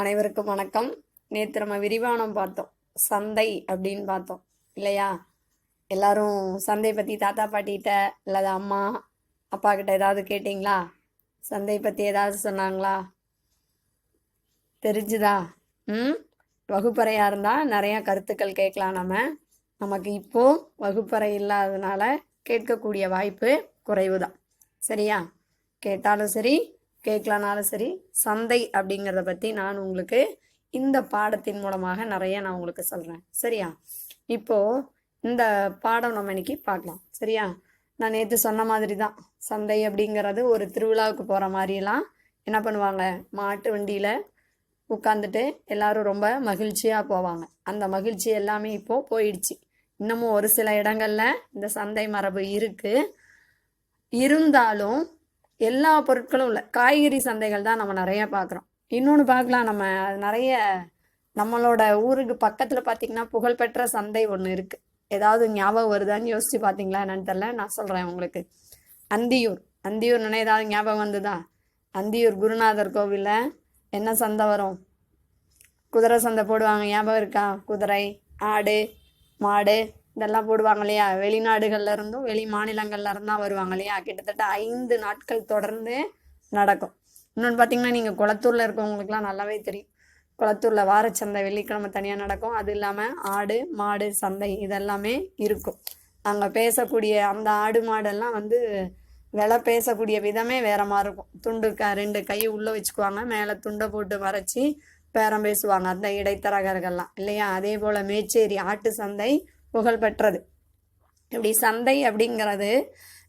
அனைவருக்கும் வணக்கம். நேற்று நம்ம விரிவானம் பார்த்தோம். சந்தை அப்படின்னு பார்த்தோம் இல்லையா? எல்லாரும் சந்தை பற்றி தாத்தா பாட்டிகிட்ட இல்லாத அம்மா அப்பா கிட்ட ஏதாவது கேட்டிங்களா? சந்தை பற்றி ஏதாவது சொன்னாங்களா? தெரிஞ்சுதா? வகுப்பறையாக இருந்தால் நிறையா கருத்துக்கள் கேட்கலாம். நமக்கு இப்போது வகுப்பறை இல்லாததுனால கேட்கக்கூடிய வாய்ப்பு குறைவு தான். சரியா? கேட்டாலும் சரி கேட்கலனாலும் சரி, சந்தை அப்படிங்கிறத பற்றி நான் உங்களுக்கு இந்த பாடத்தின் மூலமாக நிறைய நான் உங்களுக்கு சொல்கிறேன். சரியா? இப்போது இந்த பாடம் நம்ம இன்னைக்கு பார்க்கலாம். சரியா? நான் நேற்று சொன்ன மாதிரி தான், சந்தை அப்படிங்கிறது ஒரு திருவிழாவுக்கு போகிற மாதிரிலாம் என்ன பண்ணுவாங்க, மாட்டு வண்டியில் உட்காந்துட்டு எல்லாரும் ரொம்ப மகிழ்ச்சியாக போவாங்க. அந்த மகிழ்ச்சி எல்லாமே இப்போது போயிடுச்சு. இன்னமும் ஒரு சில இடங்களில் இந்த சந்தை மரபு இருக்குது. இருந்தாலும் எல்லா பொருட்களும் இல்லை, காய்கறி சந்தைகள் தான் நம்ம நிறைய பார்க்குறோம். இன்னொன்று பார்க்கலாம், நம்ம நிறைய நம்மளோட ஊருக்கு பக்கத்தில் பார்த்திங்கன்னா புகழ்பெற்ற சந்தை ஒன்று இருக்குது. ஏதாவது ஞாபகம் வருதான்னு யோசித்து பார்த்தீங்களா என்னன்னு தெரில, நான் சொல்கிறேன் உங்களுக்கு. அந்தியூர் ஏதாவது ஞாபகம் வந்துதா? அந்தியூர் குருநாதர் கோவிலில் என்ன சந்தை வரும்? குதிரை சந்தை போடுவாங்க, ஞாபகம் இருக்கா? குதிரை, ஆடு, மாடு இதெல்லாம் போடுவாங்க இல்லையா? வெளிநாடுகள்ல இருந்தும் வெளி மாநிலங்கள்ல இருந்தால் வருவாங்க இல்லையா? கிட்டத்தட்ட 5 நாட்கள் தொடர்ந்து நடக்கும். இன்னொன்று பார்த்தீங்கன்னா, நீங்கள் குளத்தூரில் இருக்கவங்களுக்குலாம் நல்லாவே தெரியும். குளத்தூரில் வாரச்சந்தை வெள்ளிக்கிழமை தனியாக நடக்கும். அது இல்லாமல் ஆடு மாடு சந்தை இதெல்லாமே இருக்கும். அங்கே பேசக்கூடிய அந்த ஆடு மாடெல்லாம் விலை பேசக்கூடிய விதமே வேற மாதிரி இருக்கும். துண்டு 2 கை உள்ளே வச்சுக்குவாங்க, மேலே துண்டை போட்டு வரைச்சி பேரம் பேசுவாங்க அந்த இடைத்தரகர்கள்லாம் இல்லையா? அதே போல் மேச்சேரி ஆட்டு சந்தை புகழ் பெற்றது. இப்படி சந்தை அப்படிங்கிறது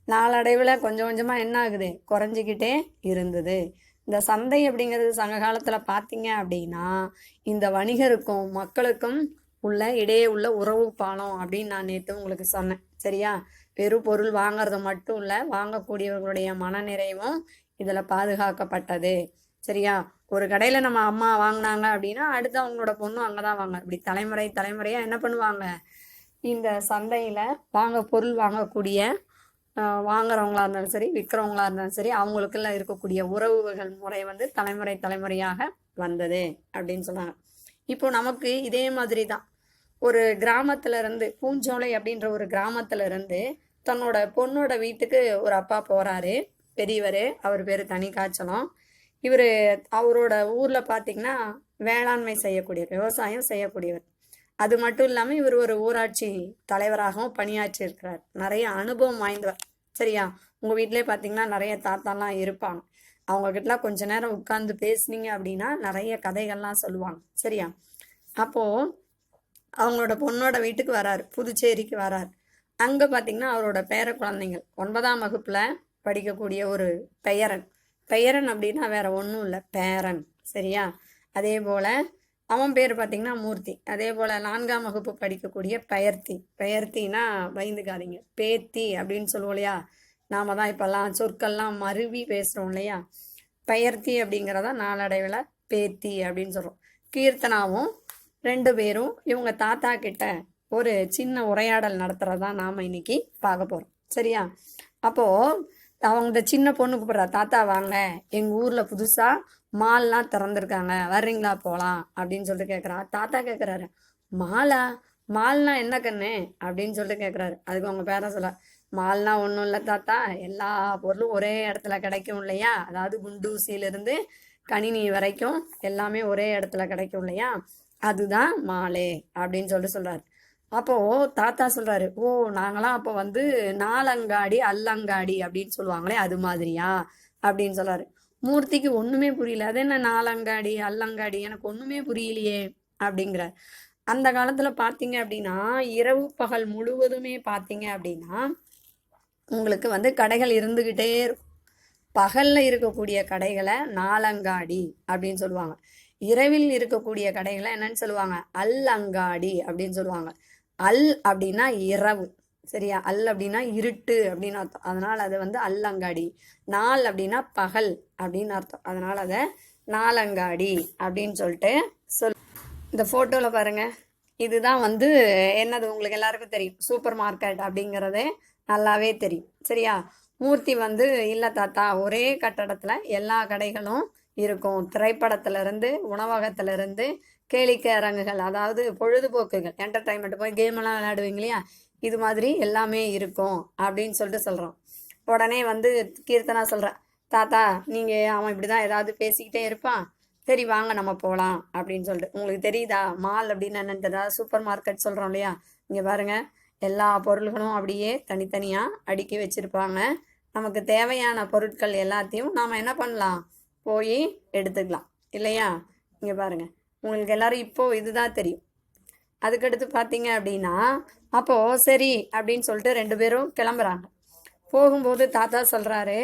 நாளடைவில் கொஞ்சம் கொஞ்சமாக என்ன ஆகுது, குறைஞ்சிக்கிட்டே இருந்தது. இந்த சந்தை அப்படிங்கிறது சங்க காலத்தில் பார்த்தீங்க அப்படின்னா இந்த வணிகருக்கும் மக்களுக்கும் இடையே உள்ள உறவு பாலம் அப்படின்னு நான் நேற்று உங்களுக்கு சொன்னேன். சரியா? வெறும் பொருள் வாங்கிறது மட்டும் இல்லை, வாங்கக்கூடியவர்களுடைய மனநிறைவும் இதில் பாதுகாக்கப்பட்டது. சரியா? ஒரு கடையில் நம்ம அம்மா வாங்கினாங்க அப்படின்னா அடுத்து அவங்களோட பொண்ணும் அங்கே தான் வாங்க. இப்படி தலைமுறையாக என்ன பண்ணுவாங்க, இந்த சந்தையில் பொருள் வாங்கக்கூடிய வாங்குறவங்களா இருந்தாலும் சரி விற்கிறவங்களா இருந்தாலும் சரி அவங்களுக்குள்ள இருக்கக்கூடிய உறவுகள் முறை தலைமுறையாக வந்தது அப்படின்னு சொன்னாங்க. இப்போ நமக்கு இதே மாதிரி தான் ஒரு கிராமத்துல இருந்து, பூஞ்சோலை அப்படின்ற ஒரு கிராமத்துல இருந்து தன்னோட பொண்ணோட வீட்டுக்கு ஒரு அப்பா போறாரு, பெரியவர். அவர் பேர் தனிக்காச்சலம். அவரோட ஊர்ல பார்த்தீங்கன்னா வேளாண்மை செய்யக்கூடியவர், விவசாயம் செய்யக்கூடியவர். அது மட்டும் இல்லாமல் இவர் ஒரு ஊராட்சி தலைவராகவும் பணியாற்றி இருக்கிறார். நிறைய அனுபவம் வாய்ந்தவர். சரியா? உங்கள் வீட்டிலே பார்த்தீங்கன்னா நிறைய தாத்தாலாம் இருப்பாங்க. அவங்கக்கிட்டலாம் கொஞ்ச நேரம் உட்கார்ந்து பேசுனீங்க அப்படின்னா நிறைய கதைகள்லாம் சொல்லுவாங்க. சரியா? அப்போது அவங்களோட பொண்ணோட வீட்டுக்கு வராரு, புதுச்சேரிக்கு வராரு. அங்கே பார்த்தீங்கன்னா அவரோட பேர குழந்தைங்கள் 9ஆம் வகுப்பில் படிக்கக்கூடிய ஒரு பெயரன் அப்படின்னா வேற ஒன்றும் இல்லை, பேரன். சரியா? அதே போல் அவன் பேர் பார்த்தீங்கன்னா மூர்த்தி. அதே போல் 4ஆம் வகுப்பு படிக்கக்கூடிய பெயர்த்தினா பயந்துக்காதீங்க, பேத்தி அப்படின்னு சொல்லுவோம் இல்லையா? நாம தான் இப்போல்லாம் சொற்கள்லாம் மருவி பேசுகிறோம் இல்லையா? பெயர்த்தி அப்படிங்கிறத நாளடைவில் பேத்தி அப்படின்னு சொல்கிறோம். கீர்த்தனாவும் 2 பேரும் இவங்க தாத்தா கிட்ட ஒரு சின்ன உரையாடல் நடத்துகிறதான் நாம் இன்னைக்கு பார்க்க போகிறோம். சரியா? அப்போது அவங்க சின்ன பொண்ணு கூப்பிட்றா, தாத்தா வாங்க, எங்கள் ஊரில் புதுசாக மால்லாம் திறந்துருக்காங்க, வர்றீங்களா போகலாம் அப்படின்னு சொல்லிட்டு கேட்குறா. தாத்தா கேட்குறாரு, மால்னா என்ன கண்ணு அப்படின்னு சொல்லிட்டு கேட்குறாரு. அதுக்கு அவங்க பேர சொல்ல, மால்னா ஒன்றும் இல்லை தாத்தா, எல்லா பொருளும் ஒரே இடத்துல கிடைக்கும் இல்லையா? அதாவது குண்டூசியிலிருந்து கணினி வரைக்கும் எல்லாமே ஒரே இடத்துல கிடைக்கும் இல்லையா? அதுதான் மாலே அப்படின்னு சொல்லிட்டு சொல்கிறாரு. அப்போது தாத்தா சொல்கிறாரு, ஓ நாங்களாம் அப்போ நாலங்காடி அல்லங்காடி அப்படின்னு சொல்லுவாங்களே அது மாதிரியா அப்படின்னு சொல்கிறாரு. மூர்த்திக்கு ஒன்றுமே புரியல. அது என்ன நாலங்காடி அல்லங்காடி, எனக்கு ஒன்றுமே புரியலையே அப்படிங்கிற. அந்த காலத்தில் பார்த்தீங்க அப்படின்னா இரவு பகல் முழுவதுமே பார்த்தீங்க அப்படின்னா உங்களுக்கு கடைகள் இருந்துக்கிட்டே இருக்கும். பகலில் இருக்கக்கூடிய கடைகளை நாலங்காடி அப்படின்னு சொல்லுவாங்க. இரவில் இருக்கக்கூடிய கடைகளை என்னன்னு சொல்லுவாங்க, அல்லங்காடி அப்படின்னு சொல்லுவாங்க. அல் அப்படின்னா இரவு. சரியா? அல் அப்படின்னா இருட்டு அப்படின்னு அர்த்தம். அதனால் அது அல்லங்காடி. நாள் அப்படின்னா பகல் அப்படின்னு அர்த்தம். அதனால் அதை நாலங்காடி அப்படின்னு சொல்லிட்டு இந்த ஃபோட்டோவில் பாருங்கள், இதுதான் என்னது உங்களுக்கு எல்லாருக்கும் தெரியும், சூப்பர் மார்க்கெட் அப்படிங்கிறதே நல்லாவே தெரியும். சரியா? மூர்த்தி இல்லை தாத்தா, ஒரே கட்டடத்தில் எல்லா கடைகளும் இருக்கும். திரைப்படத்திலிருந்து, உணவகத்திலிருந்து, கேளிக்கை அரங்குகள், அதாவது பொழுதுபோக்குகள், என்டர்டைன்மெண்ட் போய் கேமெல்லாம் விளையாடுவீங்க இல்லையா, இது மாதிரி எல்லாமே இருக்கும் அப்படின்னு சொல்லிட்டு சொல்கிறோம். உடனே வந்து கீர்த்தனா சொல்கிறேன், தாத்தா நீங்கள் அவன் இப்படி தான் ஏதாவது பேசிக்கிட்டே இருப்பான், சரி வாங்க நம்ம போகலாம் அப்படின்னு சொல்லிட்டு. உங்களுக்கு தெரியுதா மால் அப்படின்னு என்னன்னு தெரியுதா? சூப்பர் மார்க்கெட் சொல்கிறோம் இல்லையா, இங்கே பாருங்கள் எல்லா பொருள்களும் அப்படியே தனித்தனியாக அடுக்கி வச்சுருப்பாங்க. நமக்கு தேவையான பொருட்கள் எல்லாத்தையும் நாம் என்ன பண்ணலாம், போய் எடுத்துக்கலாம் இல்லையா. இங்கே பாருங்கள் உங்களுக்கு எல்லாரும் இப்போது இதுதான் தெரியும். அதுக்கடுத்து பார்த்தீங்க அப்படின்னா அப்போது சரி அப்படின்னு சொல்லிட்டு 2 பேரும் கிளம்புறாங்க. போகும்போது தாத்தா சொல்கிறாரு,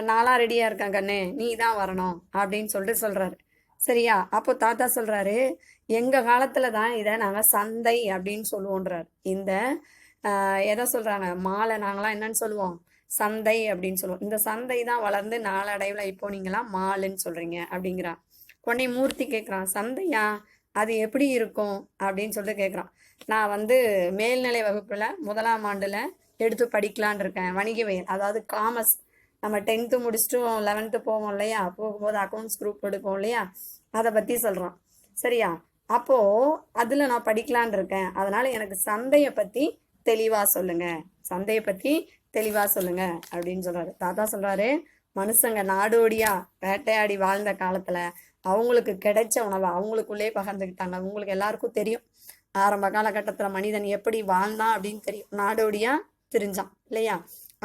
நான்லாம் ரெடியாக இருக்கேன் கண்ணு, நீ தான் வரணும் அப்படின்னு சொல்லிட்டு சொல்கிறாரு. சரியா. அப்போ தாத்தா சொல்கிறாரு, எங்கள் காலத்தில் தான் இதை நாங்கள் சந்தை அப்படின்னு சொல்லுவோன்றார். இந்த எதை சொல்கிறாங்க, மாலை நாங்களாம் என்னன்னு சொல்லுவோம், சந்தை அப்படின்னு சொல்லுவோம். இந்த சந்தை தான் வளர்ந்து நாளடைவில் இப்போ நீங்களாம் மாலுன்னு சொல்கிறீங்க அப்படிங்கிறான். உடனே மூர்த்தி கேட்குறான், சந்தையா அது எப்படி இருக்கும் அப்படின்னு சொல்லிட்டு கேட்குறான். நான் வந்து மேல்நிலை வகுப்பில் 1ஆம் ஆண்டில் எடுத்து படிக்கலான் இருக்கேன், வணிகவியல், அதாவது காமர்ஸ். நம்ம 10th முடிச்சுட்டு 11th போவோம் இல்லையா, போகும்போது அக்கௌண்ட்ஸ் குரூப் எடுப்போம் இல்லையா, அதை பற்றி சொல்கிறான். சரியா. அப்போது அதில் நான் படிக்கலான் இருக்கேன், அதனால் எனக்கு சந்தையை பற்றி தெளிவாக சொல்லுங்கள், சந்தையை பற்றி தெளிவாக சொல்லுங்கள் அப்படின்னு சொல்கிறாரு. தாத்தா சொல்கிறாரு, மனுஷங்க நாடோடியா வேட்டையாடி வாழ்ந்த காலத்தில் அவங்களுக்கு கிடைச்ச உணவை அவங்களுக்குள்ளே பகிர்ந்துக்கிட்டாங்க. உங்களுக்கு எல்லாருக்கும் தெரியும், ஆரம்ப காலகட்டத்தில் மனிதன் எப்படி வாழ்ந்தான் அப்படின்னு தெரியும். நாடோடியா திரிஞ்சான் இல்லையா,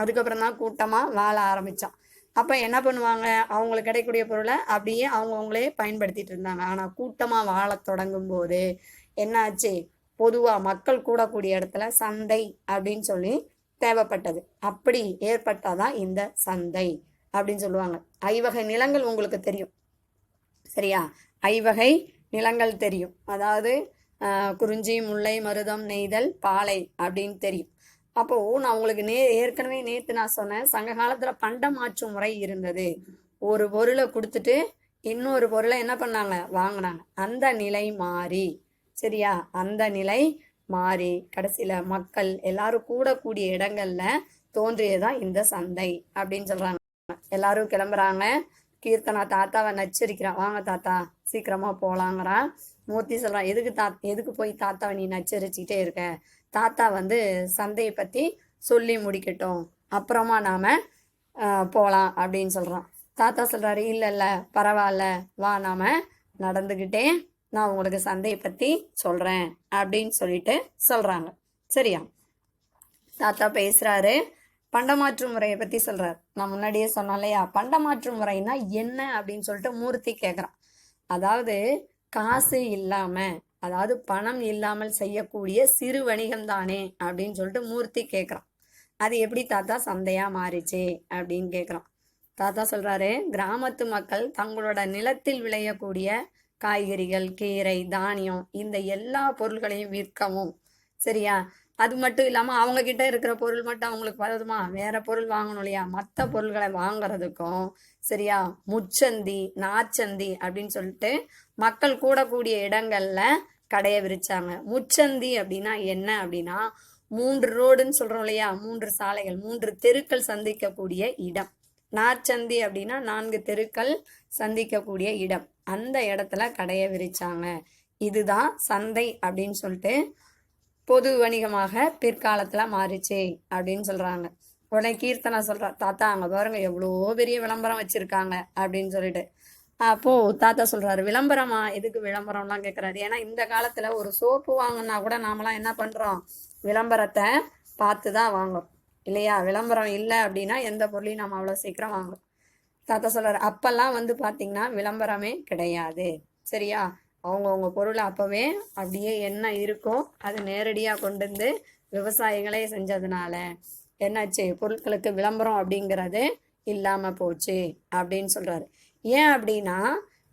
அதுக்கப்புறம் தான் கூட்டமாக வாழ ஆரம்பித்தான். அப்போ என்ன பண்ணுவாங்க, அவங்களுக்கு கிடைக்கக்கூடிய பொருளை அப்படியே அவங்கவுங்களே பயன்படுத்திட்டு இருந்தாங்க. ஆனால் கூட்டமாக வாழ தொடங்கும் போது என்னாச்சு, பொதுவாக மக்கள் கூடக்கூடிய இடத்துல சந்தை அப்படின்னு சொல்லி தேவைப்பட்டது. அப்படி ஏற்பட்டாதான் இந்த சந்தை அப்படின்னு சொல்லுவாங்க. ஐவகை நிலங்கள் உங்களுக்கு தெரியும் சரியா, ஐவகை நிலங்கள் தெரியும், அதாவது குறிஞ்சி, முல்லை, மருதம், நெய்தல், பாலை அப்படின்னு தெரியும். அப்போது நான் உங்களுக்கு ஏற்கனவே நேற்று நான் சொன்னேன், சங்க காலத்தில் பண்ட மாற்று முறை இருந்தது. ஒரு பொருளை கொடுத்துட்டு இன்னொரு பொருளை என்ன பண்ணாங்க, வாங்கினாங்க. அந்த நிலை மாறி, சரியா, அந்த நிலை மாறி கடைசியில் மக்கள் எல்லாரும் கூடக்கூடிய இடங்கள்ல தோன்றியதான் இந்த சந்தை அப்படின்னு சொல்கிறாங்க. எல்லாரும் கிளம்புறாங்க. கீர்த்தனா தாத்தாவை நச்சரிக்கிறான், வாங்க தாத்தா சீக்கிரமாக போகலாங்கிறான். மூர்த்தி சொல்கிறான், எதுக்கு போய் தாத்தாவை நீ நச்சரிச்சுக்கிட்டே இருக்க, தாத்தா வந்து சந்தையை பற்றி சொல்லி முடிக்கட்டும், அப்புறமா நாம் போகலாம் அப்படின்னு சொல்கிறான். தாத்தா சொல்கிறாரு, இல்லை பரவாயில்ல, வா நாம் நடந்துக்கிட்டே நான் உங்களுக்கு சந்தையை பற்றி சொல்கிறேன் அப்படின்னு சொல்லிட்டு சொல்கிறாங்க. சரியா. தாத்தா பேசுகிறாரு, பண்டமாற்று முறையை பற்றி சொல்கிறார். நான் முன்னாடியே சொன்னேன் இல்லையா, பண்டமாற்று முறைன்னா என்ன அப்படின்னு சொல்லிட்டு மூர்த்தி கேட்குறான். அதாவது காசு இல்லாமல், அதாவது பணம் இல்லாமல் செய்யக்கூடிய சிறு வணிகம் தானே அப்படின்னு சொல்லிட்டு மூர்த்தி கேட்குறான். அது எப்படி தாத்தா சந்தையாக மாறிச்சு அப்படின்னு கேட்குறான். தாத்தா சொல்கிறாரு, கிராமத்து மக்கள் தங்களோட நிலத்தில் விளையக்கூடிய காய்கறிகள், கீரை, தானியம், இந்த எல்லா பொருள்களையும் விற்கவும், சரியா, அது மட்டும் இல்லாமல் அவங்க கிட்ட இருக்கிற பொருள் மட்டும் அவங்களுக்கு வருதுமா, வேற பொருள் வாங்கணும் இல்லையா, மற்ற பொருள்களை வாங்குறதுக்கும், சரியா, முச்சந்தி, நாச்சந்தி அப்படின்னு சொல்லிட்டு மக்கள் கூடக்கூடிய இடங்கள்ல கடையை விரிச்சாங்க. முச்சந்தி அப்படின்னா என்ன அப்படின்னா, 3 ரோடுன்னு சொல்றோம் இல்லையா, 3 சாலைகள், 3 தெருக்கள் சந்திக்கக்கூடிய இடம். நாச்சந்தி அப்படின்னா 4 தெருக்கள் சந்திக்கக்கூடிய இடம். அந்த இடத்துல கடையை விரிச்சாங்க. இதுதான் சந்தை அப்படின்னு சொல்லிட்டு பொது வணிகமாக பிற்காலத்தில் மாறிச்சு அப்படின்னு சொல்கிறாங்க. உடனே கீர்த்தனா சொல்கிறா, தாத்தா அங்கே பாருங்க எவ்வளோ பெரிய விளம்பரம் வச்சுருக்காங்க அப்படின்னு சொல்லிட்டு. அப்போது தாத்தா சொல்கிறாரு, விளம்பரமா, எதுக்கு விளம்பரம்லாம் கேட்குறாரு. ஏன்னா இந்த காலத்தில் ஒரு சோப்பு வாங்கினா கூட நாமெல்லாம் என்ன பண்ணுறோம், விளம்பரத்தை பார்த்து தான் வாங்குறோம் இல்லையா. விளம்பரம் இல்லை அப்படின்னா எந்த பொருளையும் நம்ம அவ்வளோ சீக்கிரம் வாங்குறோம். தாத்தா சொல்கிறார், அப்போல்லாம் வந்து பார்த்திங்கன்னா விளம்பரமே கிடையாது, சரியா. அவங்கவுங்க பொருளை அப்போவே அப்படியே என்ன இருக்கோ அது நேரடியாக கொண்டு வந்து விவசாயிகளே செஞ்சதுனால என்னாச்சு, பொருட்களுக்கு விளம்பரம் அப்படிங்கிறது இல்லாமல் போச்சு அப்படின்னு சொல்கிறாரு. ஏன் அப்படின்னா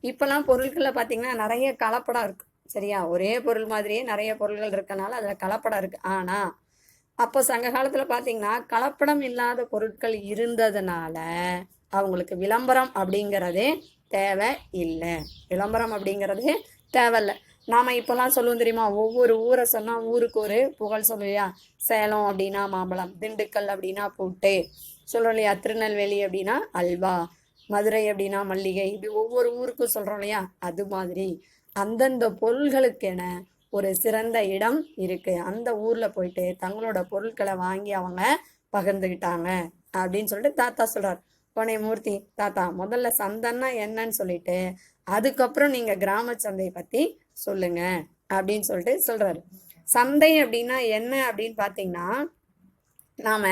இப்போலாம் பொருட்களில் பார்த்திங்கன்னா நிறைய கலப்படம் இருக்குது, சரியா. ஒரே பொருள் மாதிரியே நிறைய பொருள்கள் இருக்கனால அதில் கலப்படம் இருக்குது. ஆனால் அப்போ சங்க காலத்தில் பார்த்திங்கன்னா கலப்படம் இல்லாத பொருட்கள் இருந்ததுனால அவங்களுக்கு விளம்பரம் அப்படிங்கிறதே தேவை இல்லை. விளம்பரம் அப்படிங்கிறது தேவையில்லை. நாம் இப்போலாம் சொல்லுவோம் தெரியுமா, ஒவ்வொரு ஊரை சொன்னால் ஊருக்கு ஒரு புகழ் சொல்லுவியா. சேலம் அப்படின்னா மாம்பழம், திண்டுக்கல் அப்படின்னா பூட்டு சொல்கிறோம் இல்லையா, திருநெல்வேலி அப்படின்னா அல்வா, மதுரை அப்படின்னா மல்லிகை, இப்படி ஒவ்வொரு ஊருக்கும் சொல்றோம் இல்லையா, அது மாதிரி அந்தந்த பொருள்களுக்கென ஒரு சிறந்த இடம் இருக்கு. அந்த ஊர்ல போயிட்டு தங்களோட பொருட்களை வாங்கி அவங்க பகிர்ந்துக்கிட்டாங்க அப்படின்னு சொல்லிட்டு தாத்தா சொல்றாரு. உடனே மூர்த்தி, தாத்தா முதல்ல சந்தைன்னா என்னன்னு சொல்லிட்டு அதுக்கப்புறம் நீங்க கிராம சந்தையை பத்தி சொல்லுங்க அப்படின்னு சொல்லிட்டு சொல்றாரு. சந்தை அப்படின்னா என்ன அப்படின்னு பாத்தீங்கன்னா, நாம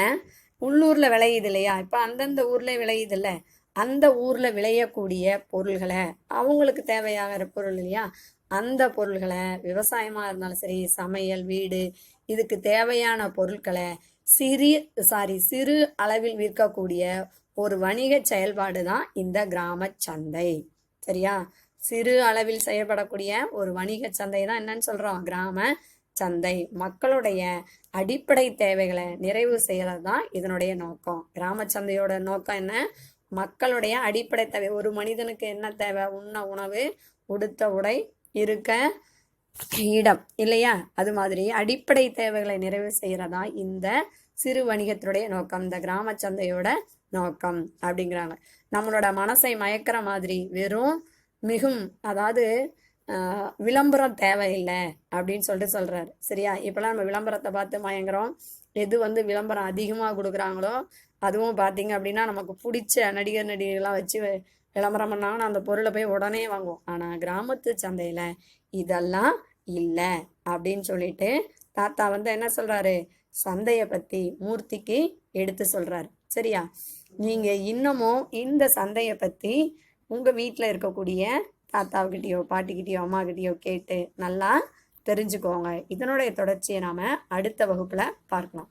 உள்ளூர்ல விளையுது இல்லையா, இப்ப அந்தந்த ஊர்ல விளையுது இல்ல, அந்த ஊர்ல விளையக்கூடிய பொருள்களை, அவங்களுக்கு தேவையாகிற பொருள் இல்லையா, அந்த பொருள்களை விவசாயமா இருந்தாலும் சரி, சமையல், வீடு, இதுக்கு தேவையான பொருட்களை சிறு அளவில் விற்கக்கூடிய ஒரு வணிக செயல்பாடு தான் இந்த கிராம சந்தை. சரியா? சிறு அளவில் செயல்படக்கூடிய ஒரு வணிக சந்தை தான் என்னன்னு சொல்றோம், கிராம சந்தை. மக்களுடைய அடிப்படை தேவைகளை நிறைவு செய்யறது தான் இதனுடைய நோக்கம். கிராம சந்தையோட நோக்கம் என்ன? மக்களுடைய அடிப்படை தேவை. ஒரு மனிதனுக்கு என்ன தேவை? உண்ண உணவு, உடுத்த உடை, இருக்க இடம் இல்லையா, அது மாதிரி அடிப்படை தேவைகளை நிறைவு செய்யறதா இந்த சிறு வணிகத்தினுடைய நோக்கம், இந்த கிராம சந்தையோட நோக்கம் அப்படிங்கிறாங்க. நம்மளோட மனசை மயக்கிற மாதிரி வெறும் அதாவது விளம்பரம் தேவையில்லை அப்படின்னு சொல்லிட்டு சொல்றாரு. சரியா? இப்பெல்லாம் நம்ம விளம்பரத்தை பார்த்து மயங்குறோம். எது விளம்பரம் அதிகமாக கொடுக்குறாங்களோ அதுவும் பார்த்தீங்க அப்படின்னா நமக்கு பிடிச்ச நடிகர்கள்லாம் வச்சு விளம்பரம் பண்ணாங்கன்னா அந்த பொருளை போய் உடனே வாங்குவோம். ஆனால் கிராமத்து சந்தையில் இதெல்லாம் இல்லை அப்படின்னு சொல்லிட்டு தாத்தா என்ன சொல்றாரு, சந்தையை பற்றி மூர்த்திக்கு எடுத்து சொல்றாரு. சரியா? நீங்கள் இன்னமும் இந்த சந்தையை பற்றி உங்கள் வீட்டில் இருக்கக்கூடிய தாத்தாவுக்கிட்டேயோ பாட்டிக்கிட்டேயோ அம்மாக்கிட்டேயோ கேட்டு நல்லா தெரிஞ்சுக்கோங்க. இதனுடைய தொடர்ச்சியை நாம் அடுத்த வகுப்பில் பார்க்கலாம்.